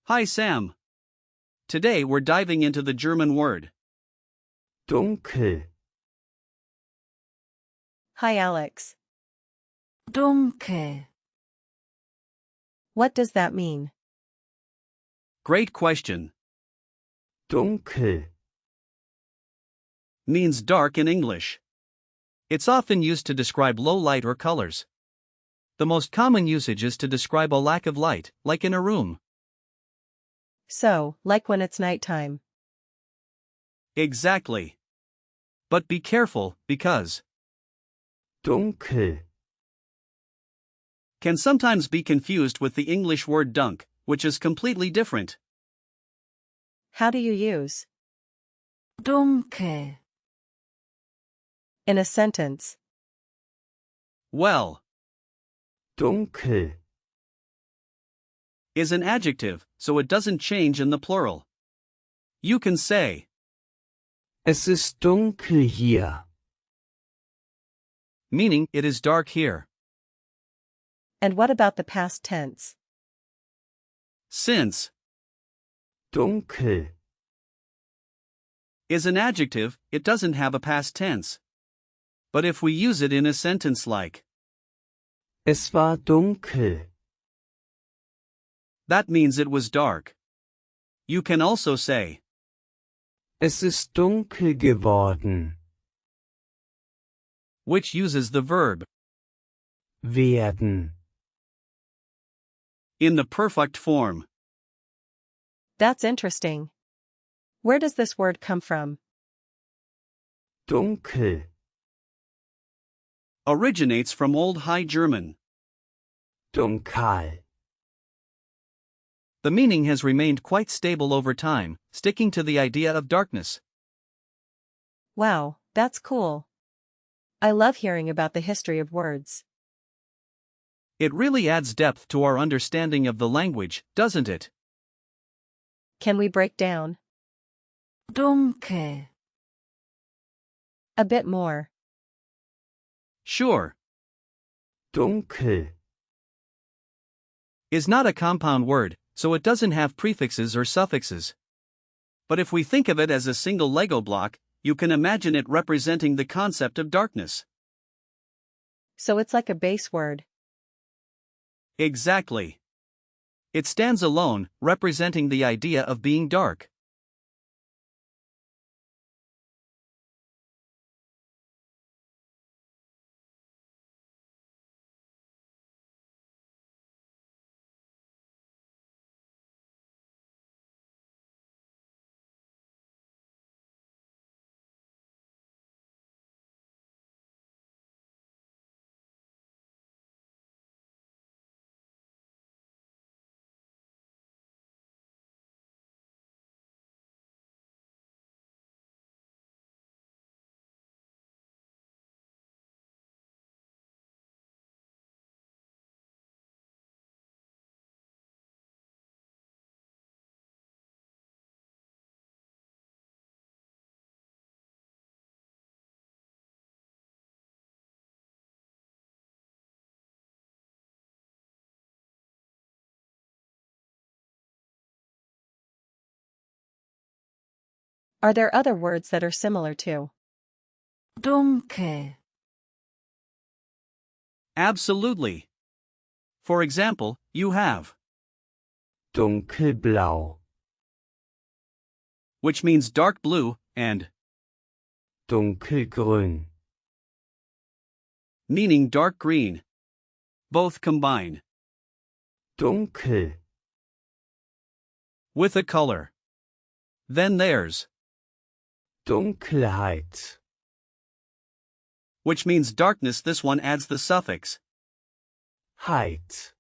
Hi Sam. Today we're diving into the German word dunkel, Hi Alex. Dunkel. What does that mean? Great question. dunkel, Means dark in English. It's often used to describe low light or colors. The most common usage is to describe a lack of light, like in a room. So, like when it's nighttime. Exactly. But be careful, because dunkel, can sometimes be confused with the English word dunk, which is completely different. How do you use? Dunkel. In a sentence. Well, dunkel, is an adjective, so it doesn't change in the plural. You can say, es ist dunkel hier. meaning it is dark here. And what about the past tense? Since Dunkel, is an adjective, it doesn't have a past tense. But if we use it in a sentence like, es war dunkel. that means it was dark. You can also say, Es ist dunkel geworden. which uses the verb Werden. in the perfect form. That's interesting. Where does this word come from? Dunkel. Originates from Old High German. Dunkel. The meaning has remained quite stable over time, sticking to the idea of darkness. Wow, that's cool. I love hearing about the history of words. It really adds depth to our understanding of the language, doesn't it? Can we break down Dunkel. a bit more? Sure. Dunkel. Is not a compound word, so it doesn't have prefixes or suffixes. But if we think of it as a single Lego block, you can imagine it representing the concept of darkness. So it's like a base word. Exactly. It stands alone, representing the idea of being dark. Are there other words that are similar to Dunkel. Absolutely. For example, you have, Dunkelblau. which means dark blue, and Dunkelgrün. meaning dark green. Both combine Dunkel. with a color. Then there's, Dunkelheit. which means darkness. This one adds the suffix Heit.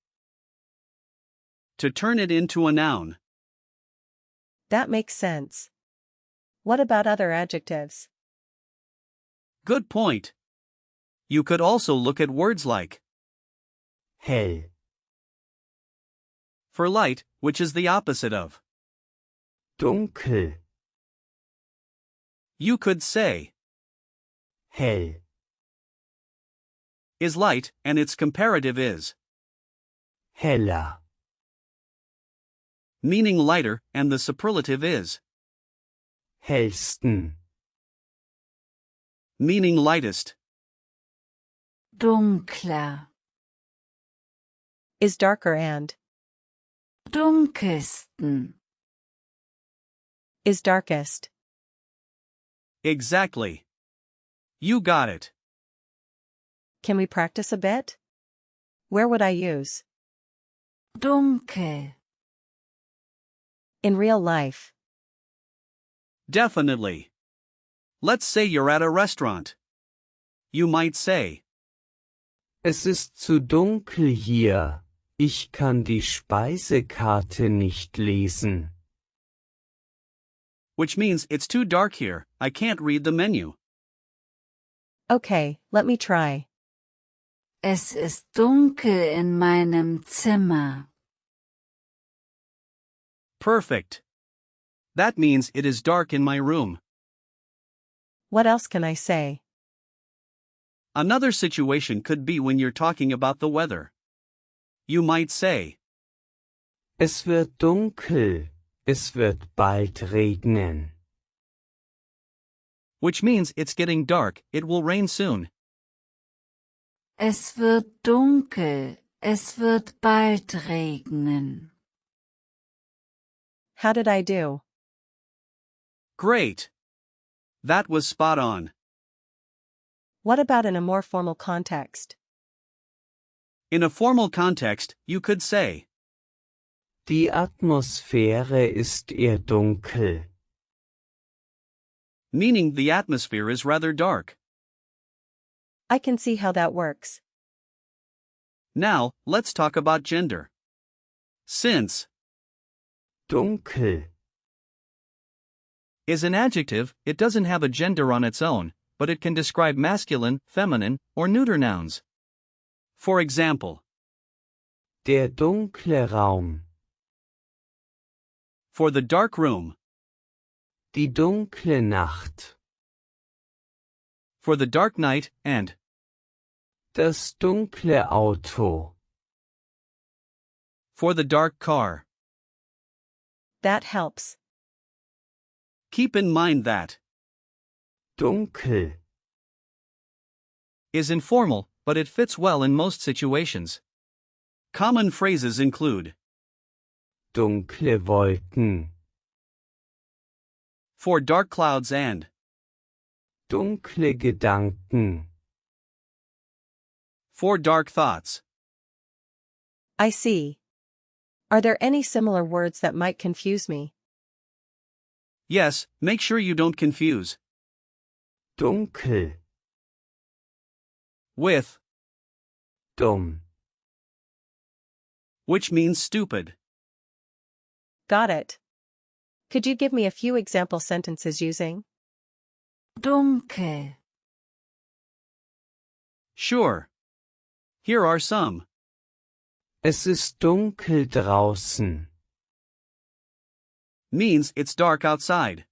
to turn it into a noun. that makes sense. What about other adjectives? Good point. You could also look at words like Hell. for light, which is the opposite of. Dunkel. You could say Hell. is light, and its comparative is Heller. meaning lighter, and the superlative is hellsten, meaning lightest. dunkler, Is darker and. dunkelsten, Is darkest. Exactly. You got it. Can we practice a bit? Where would I use? dunkel, In real life. Definitely. Let's say you're at a restaurant. You might say, es ist zu dunkel hier, ich kann die Speisekarte nicht lesen. which means it's too dark here, I can't read the menu. Okay, let me try. es ist dunkel in meinem Zimmer. Perfect. That means it is dark in my room. What else can I say? Another situation could be when you're talking about the weather. You might say, Es wird dunkel, es wird bald regnen. which means it's getting dark, it will rain soon. Es wird dunkel, es wird bald regnen. How did I do? Great. That was spot on. What about in a more formal context? In a formal context, you could say, Die Atmosphäre ist eher dunkel. meaning the atmosphere is rather dark. I can see how that works. Now, let's talk about gender. Since Dunkel, is an adjective, it doesn't have a gender on its own, but it can describe masculine, feminine, or neuter nouns. For example, der dunkle Raum, for the dark room, die dunkle Nacht, for the dark night, and das dunkle Auto. for the dark car. That helps. Keep in mind that Dunkel, is informal, but it fits well in most situations. Common phrases include dunkle Wolken, for dark clouds and dunkle Gedanken. for dark thoughts. I see. Are there any similar words that might confuse me? Yes, make sure you don't confuse Dunkel, with, dumm, which means stupid. Got it. Could you give me a few example sentences using? Dunkel, Sure. Here are some. es ist dunkel draußen. Means it's dark outside.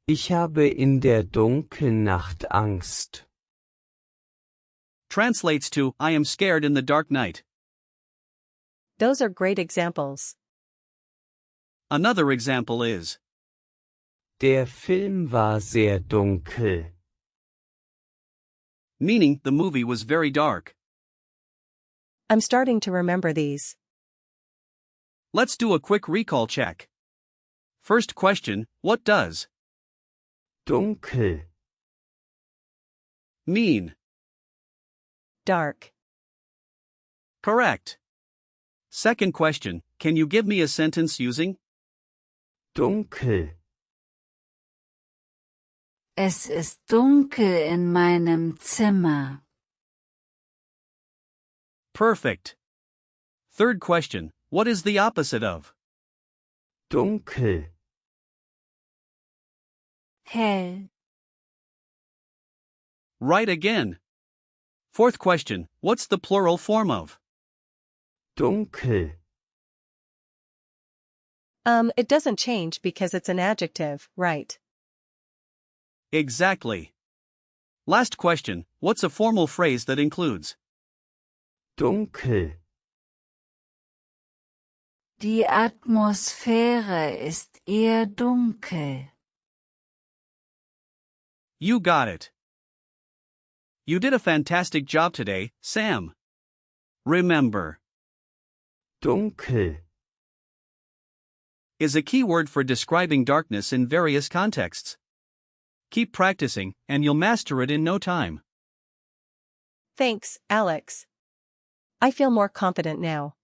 Ich habe in der dunklen Nacht Angst. Translates to, I am scared in the dark night. Those are great examples. Another example is, Der Film war sehr dunkel. meaning the movie was very dark. I'm starting to remember these. Let's do a quick recall check. First question, what does Dunkel, mean? Dark. Correct. Second question, can you give me a sentence using dunkel, es ist dunkel in meinem Zimmer. perfect? Third question, what is the opposite of dunkel, Hell, right again? Fourth question, what's the plural form of dunkel, It doesn't change because it's an adjective, right? exactly? Last question, what's a formal phrase that includes dunkel, Die Atmosphäre ist eher dunkel. You got it. You did a fantastic job today, Sam. Remember, dunkel, is a key word for describing darkness in various contexts. Keep practicing, and you'll master it in no time. Thanks, Alex. I feel more confident now.